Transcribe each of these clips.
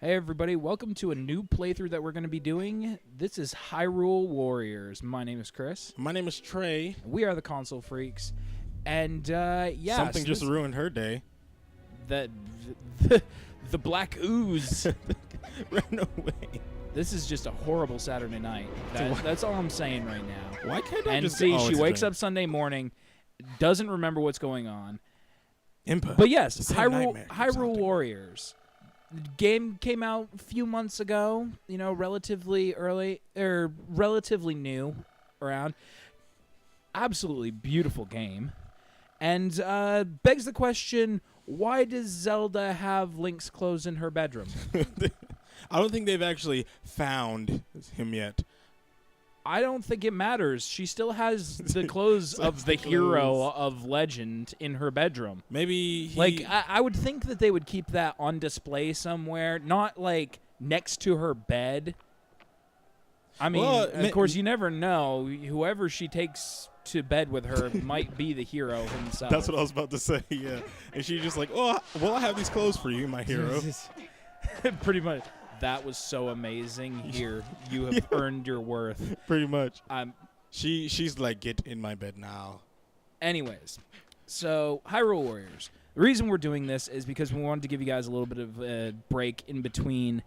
Hey everybody, welcome to a new playthrough that we're going to be doing. This is Hyrule Warriors. My name is Chris. My name is Trey. We are the Console Freaks. And Something just ruined her day. The black ooze. Ran away. This is just a horrible Saturday night. That's all I'm saying right now. Why can't I and just see, she wakes up Sunday morning, doesn't remember what's going on. Impa. But yes, Hyrule Warriors. Game came out a few months ago, relatively early, or relatively new around. Absolutely beautiful game. And begs the question, why does Zelda have Link's clothes in her bedroom? I don't think they've actually found him yet. I don't think it matters. She still has the clothes of the hero of legend in her bedroom. Maybe I would think that they would keep that on display somewhere, not like next to her bed. I mean, of course, you never know. Whoever she takes to bed with her might be the hero himself. That's what I was about to say, yeah. And she's just like, oh, well, I have these clothes for you, my hero. Pretty much. That was so amazing. Here, you have earned your worth. Pretty much. She's like, get in my bed now. Anyways, so Hyrule Warriors. The reason we're doing this is because we wanted to give you guys a little bit of a break in between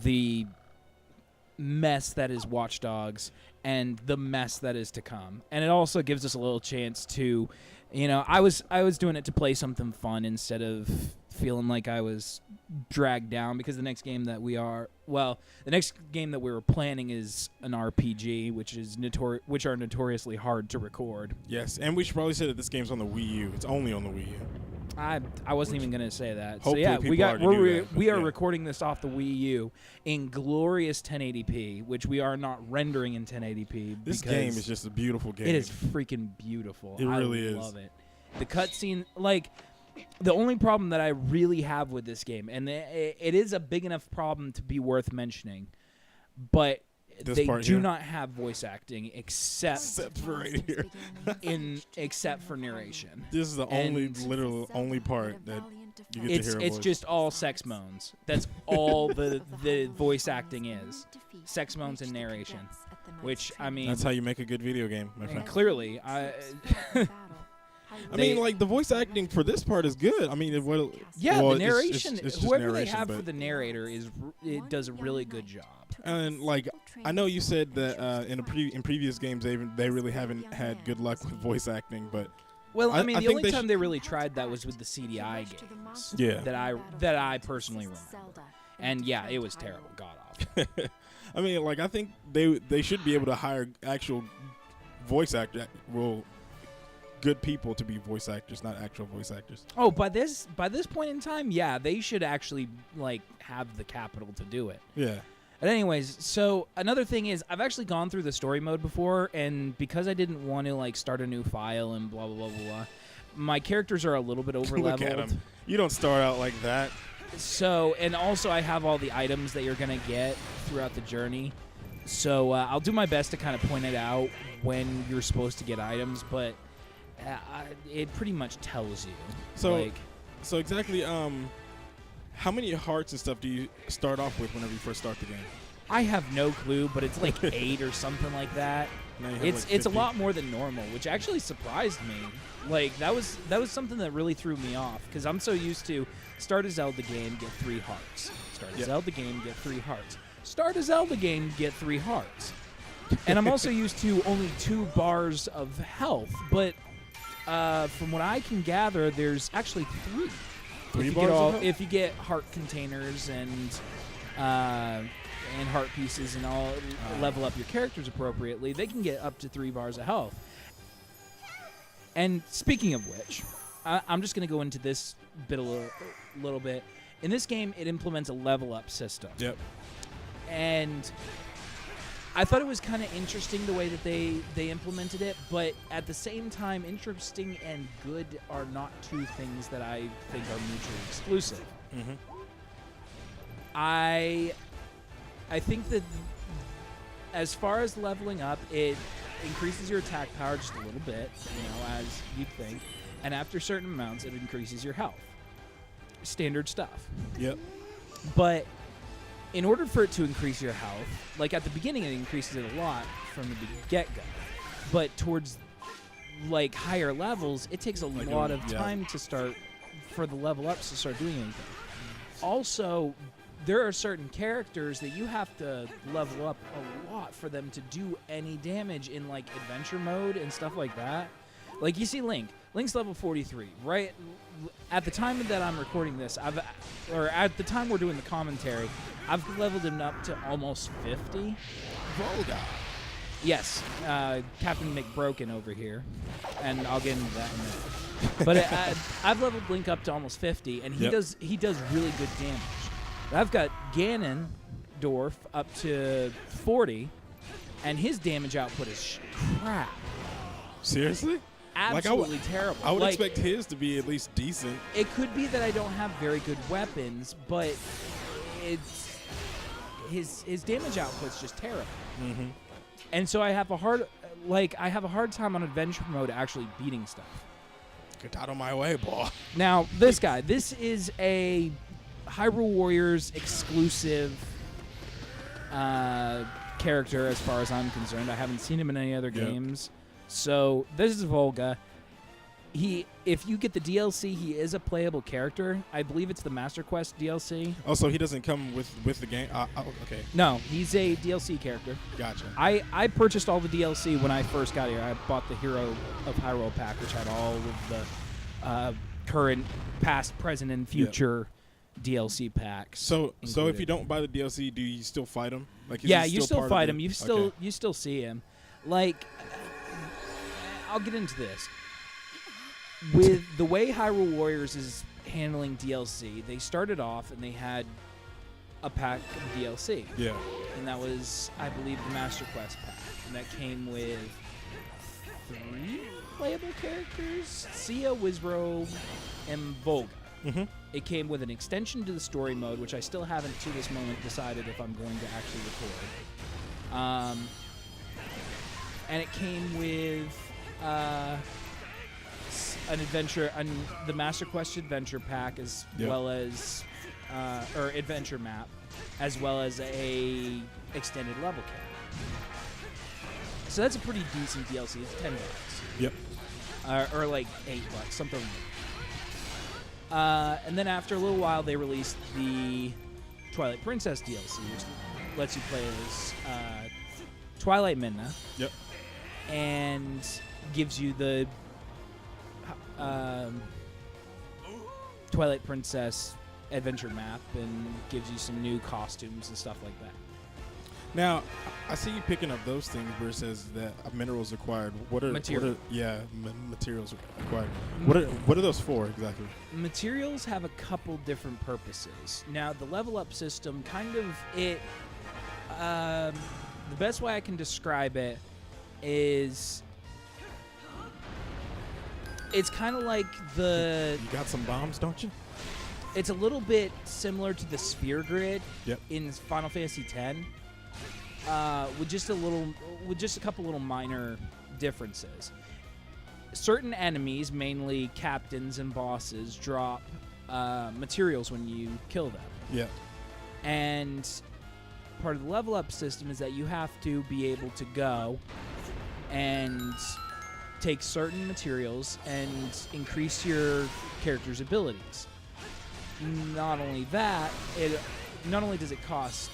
the mess that is Watch Dogs and the mess that is to come. And it also gives us a little chance to, I was doing it to play something fun instead of feeling like I was dragged down, because the next game that we were planning is an RPG, which are notoriously hard to record. Yes, and we should probably say that this game's on the Wii U. It's only on the Wii U. I wasn't even going to say that. So Hopefully yeah, we are yeah. recording this off the Wii U in glorious 1080p, which we are not rendering in 1080p. This game is just a beautiful game. It is freaking beautiful. It really is. I love it. The cutscene, the only problem that I really have with this game, and it is a big enough problem to be worth mentioning, but they do not have voice acting except for right here. except for narration. This is the only part that you get to hear. It's just all sex moans. That's all the voice acting is. Sex moans and narration. Which, I mean, that's how you make a good video game, my friend. Clearly, the voice acting for this part is good. I mean, the narration. It's whoever they have for the narrator does a really good job. And I know you said that in previous games they really haven't had good luck with voice acting, but the only time they really tried that was with the CDI games. Yeah. That I personally remember, and yeah, it was terrible, god awful. I mean, I think they should be able to hire actual voice actor, good people to be voice actors, not actual voice actors. Oh, by this point in time, yeah, they should actually have the capital to do it. Yeah. But anyways, so another thing is I've actually gone through the story mode before, and because I didn't want to start a new file and blah blah blah blah blah, my characters are a little bit over leveled. Look at them. You don't start out like that. So, and also I have all the items that you're gonna get throughout the journey. So I'll do my best to kind of point it out when you're supposed to get items, but it pretty much tells you. So exactly, how many hearts and stuff do you start off with whenever you first start the game? I have no clue, but it's 8 or something like that. It's a lot more than normal, which actually surprised me. That was something that really threw me off, because I'm so used to start a Zelda game, get 3 hearts. Start a Zelda game, get 3 hearts. Start a Zelda game, get 3 hearts. And I'm also used to only 2 bars of health, but from what I can gather, there's actually 3. If you get heart containers and heart pieces and all, level up your characters appropriately, they can get up to 3 bars of health. And speaking of which, I'm just going to go into this bit a little bit. In this game, it implements a level up system. Yep. And I thought it was kind of interesting the way that they implemented it, but at the same time, interesting and good are not 2 things that I think are mutually exclusive. Mm-hmm. I think that as far as leveling up, it increases your attack power just a little bit, as you'd think, and after certain amounts, it increases your health. Standard stuff. Yep. But in order for it to increase your health, like at the beginning it increases it a lot from the get-go, but towards like higher levels, it takes a lot of time to start for the level ups to start doing anything. Also, there are certain characters that you have to level up a lot for them to do any damage in like adventure mode and stuff like that. Like you see Link's level 43, right? At the time that I'm recording this, at the time we're doing the commentary, I've leveled him up to almost 50. Volga. Yes, Captain McBroken over here, and I'll get into that in a minute. But I've leveled Link up to almost 50, and he does really good damage. I've got Ganondorf up to 40, and his damage output is crap. Seriously? Absolutely terrible. I would expect his to be at least decent. It could be that I don't have very good weapons, but his damage output's just terrible. Mm-hmm. And so I have a hard time on adventure mode actually beating stuff. Get out of my way, boy. Now, this is a Hyrule Warriors exclusive character as far as I'm concerned. I haven't seen him in any other games. So this is Volga. If you get the DLC, he is a playable character. I believe it's the Master Quest DLC. Oh, so he doesn't come with the game? Okay. No, he's a DLC character. Gotcha. I purchased all the DLC when I first got here. I bought the Hero of Hyrule pack, which had all of the current, past, present, and future DLC packs. So if you don't buy the DLC, do you still fight him? Like, you still fight him. You still see him. Like, I'll get into this. With the way Hyrule Warriors is handling DLC, they started off and they had a pack of DLC. Yeah. And that was, I believe, the Master Quest pack. And that came with 3 playable characters, Sia, Wizrobe, and Volga. Mm-hmm. It came with an extension to the story mode, which I still haven't, to this moment, decided if I'm going to actually record. And it came with an adventure, the Master Quest adventure pack, as well as, or adventure map, as well as a extended level cap. So that's a pretty decent DLC. It's $10. Yep. Or like $8, something like that. And then after a little while, they released the Twilight Princess DLC, which lets you play as Twilight Midna. Yep. And gives you the Twilight Princess adventure map and gives you some new costumes and stuff like that. Now, I see you picking up those things where it says that minerals required. Materials required. What are those for exactly? Materials have a couple different purposes. Now, the level up system kind of the best way I can describe it is it's kind of like You got some bombs, don't you? It's a little bit similar to the sphere grid Yep. in Final Fantasy X, with just a couple little minor differences. Certain enemies, mainly captains and bosses, drop materials when you kill them. Yeah. And part of the level up system is that you have to be able to go and take certain materials and increase your character's abilities. Not only that, not only does it cost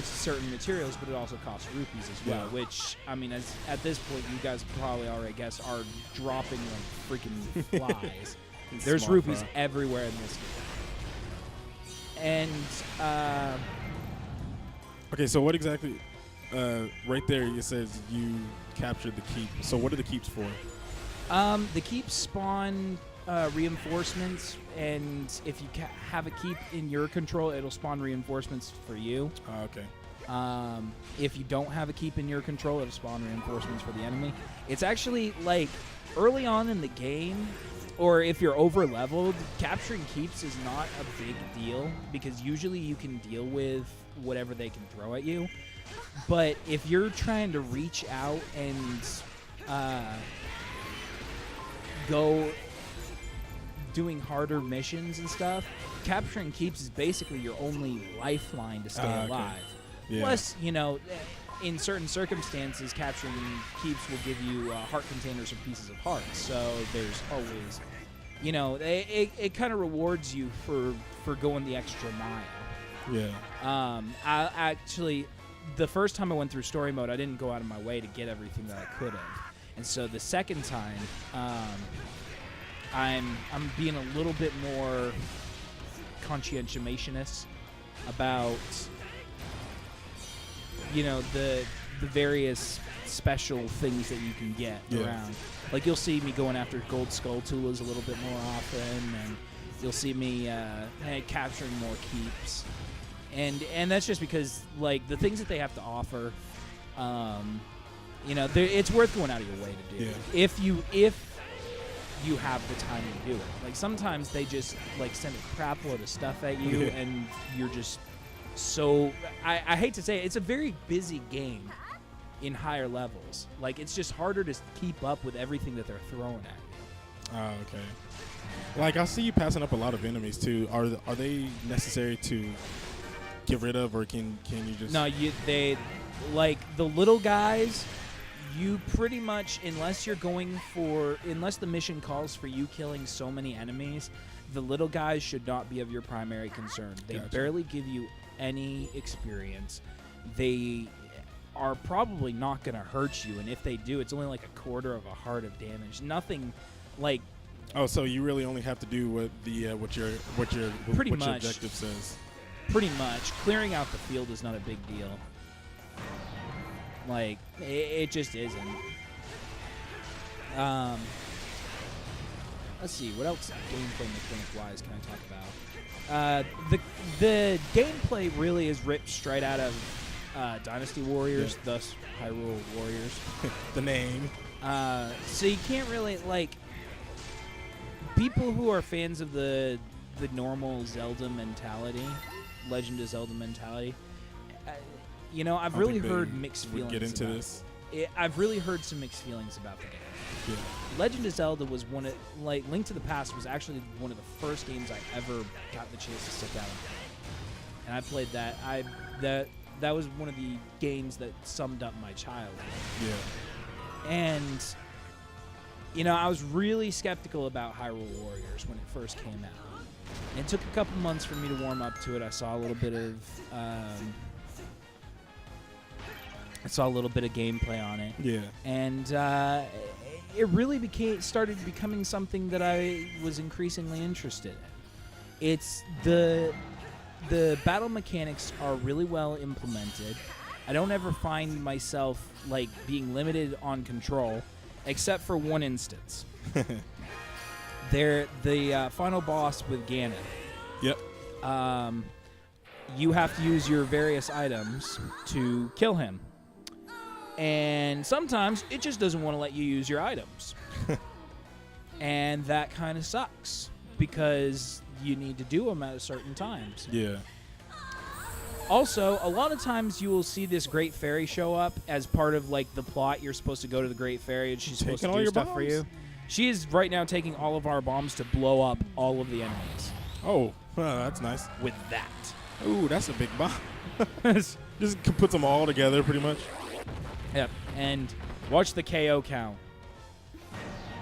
certain materials, but it also costs rupees as well, which, I mean, at this point, you guys probably already guessed, are dropping like freaking flies. There's rupees everywhere in this game. And, okay, so what exactly, right there it says you captured the keep. So what are the keeps for? The keeps spawn reinforcements, and if you have a keep in your control, it'll spawn reinforcements for you. Okay. If you don't have a keep in your control, it'll spawn reinforcements for the enemy. It's actually, like, early on in the game, or if you're over-leveled, capturing keeps is not a big deal, because usually you can deal with whatever they can throw at you. But if you're trying to reach out and go doing harder missions and stuff, capturing keeps is basically your only lifeline to stay Okay. alive. Yeah. Plus, in certain circumstances, capturing keeps will give you heart containers or pieces of hearts. So there's always, it kind of rewards you for going the extra mile. Yeah. I actually, the first time I went through story mode, I didn't go out of my way to get everything that I could have, and so the second time, I'm being a little bit more conscientious about the various special things that you can get around. Like you'll see me going after gold skull tulas a little bit more often, and you'll see me capturing more keeps, and that's just because like the things that they have to offer, it's worth going out of your way to do if you have the time to do it. Like sometimes they just like send a crap load of stuff at you, and you're just so I hate to say it, it's a very busy game in higher levels. Like it's just harder to keep up with everything that they're throwing at you. Oh, okay. Like I see you passing up a lot of enemies too. Are they necessary to get rid of, or can you just? No, they like the little guys. You pretty much, unless the mission calls for you killing so many enemies, the little guys should not be of your primary concern. They Gotcha. barely give you any experience. They are probably not going to hurt you, and if they do, it's only like a quarter of a heart of damage. Nothing like. Oh, so you really only have to do what the what your Pretty what your much. objective says. Pretty much. Clearing out the field is not a big deal. Like, it just isn't. Let's see, what else gameplay mechanic-wise can I talk about? The gameplay really is ripped straight out of Dynasty Warriors, thus Hyrule Warriors. The name. So you can't really, like... People who are fans of the normal Zelda mentality, Legend of Zelda mentality... I've I really think heard they mixed would feelings. get into about this. I've really heard some mixed feelings about the game. Yeah. Legend of Zelda was Link to the Past was actually one of the first games I ever got the chance to sit down and play. And I played that. That was one of the games that summed up my childhood. Yeah. And I was really skeptical about Hyrule Warriors when it first came out. And it took a couple months for me to warm up to it. I saw a little bit of gameplay on it. Yeah. And it really started becoming something that I was increasingly interested in. It's the battle mechanics are really well implemented. I don't ever find myself like being limited on control, except for one instance. The final boss with Ganon. Yep. You have to use your various items to kill him. And sometimes it just doesn't want to let you use your items. And that kind of sucks because you need to do them at certain times. Yeah. Also, a lot of times you will see this Great Fairy show up as part of like the plot. You're supposed to go to the Great Fairy and she's supposed to do stuff for you. She is right now taking all of our bombs to blow up all of the enemies. Oh, that's nice. With that. Ooh, that's a big bomb. Just puts them all together pretty much. Yep, and watch the KO count.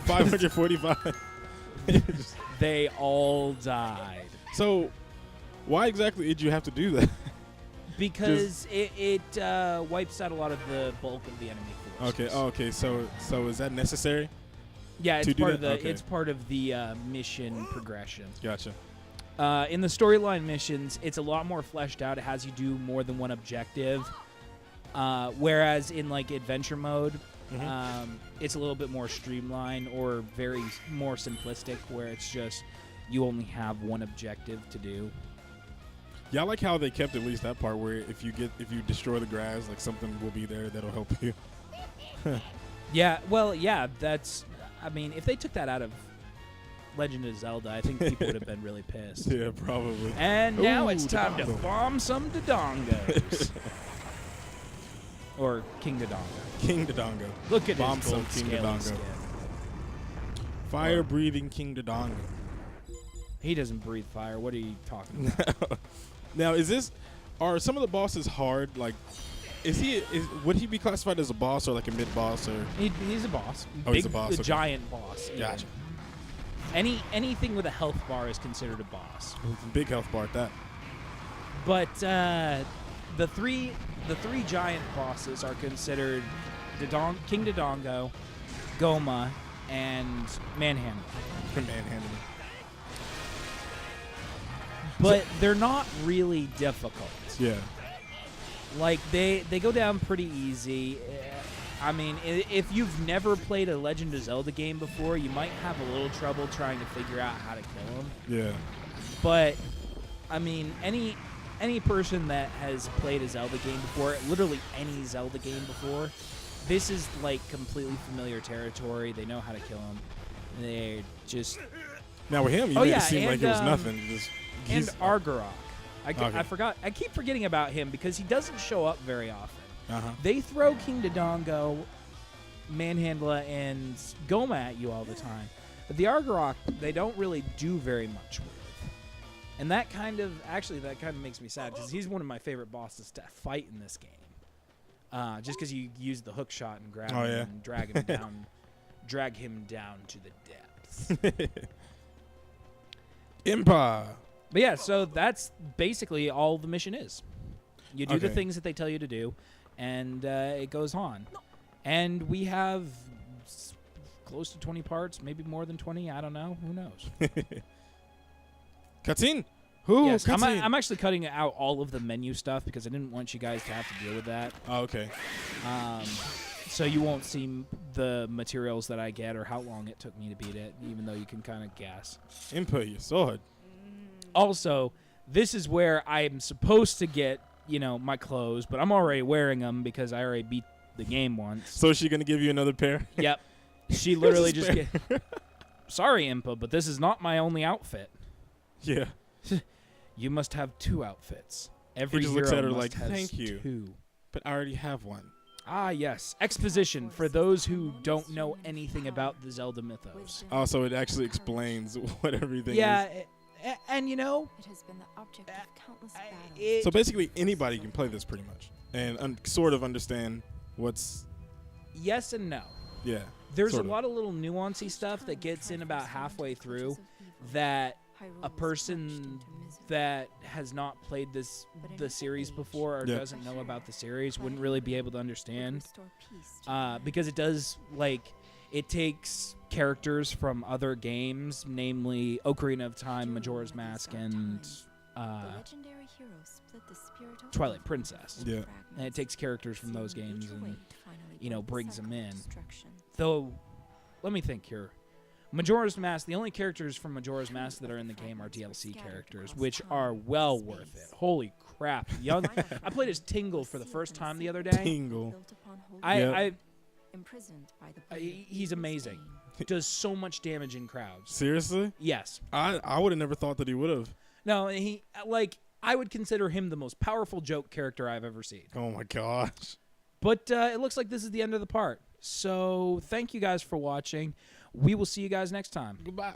545. They all died. So, why exactly did you have to do that? Because it wipes out a lot of the bulk of the enemy forces. Okay. So is that necessary? Yeah, it's part of the Okay. it's part of the mission progression. Gotcha. In the storyline missions, it's a lot more fleshed out. It has you do more than one objective. Whereas in like adventure mode, it's a little bit more streamlined or very more simplistic, where it's just you only have one objective to do. Yeah, I like how they kept at least that part where if you destroy the grass, like something will be there that'll help you. Yeah, well, yeah, that's. I mean, if they took that out of Legend of Zelda, I think people would have been really pissed. Yeah, probably. And now Ooh, it's time to Dodongo. bomb some Dodongos. Or King Dodongo. King Dodongo. Look at Bomb his some gold King scaly Dodongo. skin. Fire-breathing King Dodongo. He doesn't breathe fire. What are you talking about? Now, are some of the bosses hard? Like, would he be classified as a boss or like a mid boss or? He's a boss. Oh, he's a boss. The Okay. giant boss. Gotcha. Anything with a health bar is considered a boss. Big health bar at that. But the three giant bosses are considered King Dodongo, Goma, and Manhandle. Manhandling. But they're not really difficult. Yeah. Like, they go down pretty easy. I mean, if you've never played a Legend of Zelda game before, you might have a little trouble trying to figure out how to kill them. Yeah. But, I mean, any person that has played a Zelda game before, literally any Zelda game before, this is, like, completely familiar territory. They know how to kill them. They're just... Now with him, you made it seem like it was nothing. And Argarok. Okay. I forgot. I keep forgetting about him because he doesn't show up very often. Uh-huh. They throw King Dodongo, Manhandla, and Goma at you all the time. But the Argarok, they don't really do very much with. And that kind of makes me sad because he's one of my favorite bosses to fight in this game. Just because you use the hook shot and grab him and drag him down to the depths. Impa. But yeah, so that's basically all the mission is. You do the Okay. things that they tell you to do, and it goes on. And we have close to 20 parts, maybe more than 20. I don't know. Who knows? Cutscene. Who? Yes, Cutscene. I'm actually cutting out all of the menu stuff because I didn't want you guys to have to deal with that. Oh, okay. So you won't see the materials that I get or how long it took me to beat it, even though you can kind of guess. Impa, your sword. Also, this is where I'm supposed to get, my clothes, but I'm already wearing them because I already beat the game once. So is she gonna give you another pair? Yep. She literally just Sorry, Impa, but this is not my only outfit. Yeah. You must have 2 outfits. He Every just hero looks at her must like, has "Thank you." 2. But I already have one. Ah, yes. Exposition for those who don't know anything about the Zelda mythos. Also, it actually explains what everything Yeah, is. and It has been the object of countless battles. So basically, anybody can play this pretty much and sort of understand what's. yes and no. Yeah. There's sort a of. lot of little nuancy stuff that gets in about halfway through that a person that has not played the series before or Yeah. doesn't know about the series wouldn't really be able to understand because it takes characters from other games, namely Ocarina of Time, Majora's Mask, and Twilight Princess. Yeah. And it takes characters from those games and brings them in. Though, let me think here. Majora's Mask, the only characters from Majora's Mask that are in the game are DLC characters, which are well worth it. Holy crap. I played as Tingle for the first time the other day. Tingle. He's amazing. Does so much damage in crowds. Seriously? Yes. I would have never thought that he would have. No, I would consider him the most powerful joke character I've ever seen. Oh my gosh. But it looks like this is the end of the part. So thank you guys for watching. We will see you guys next time. Goodbye.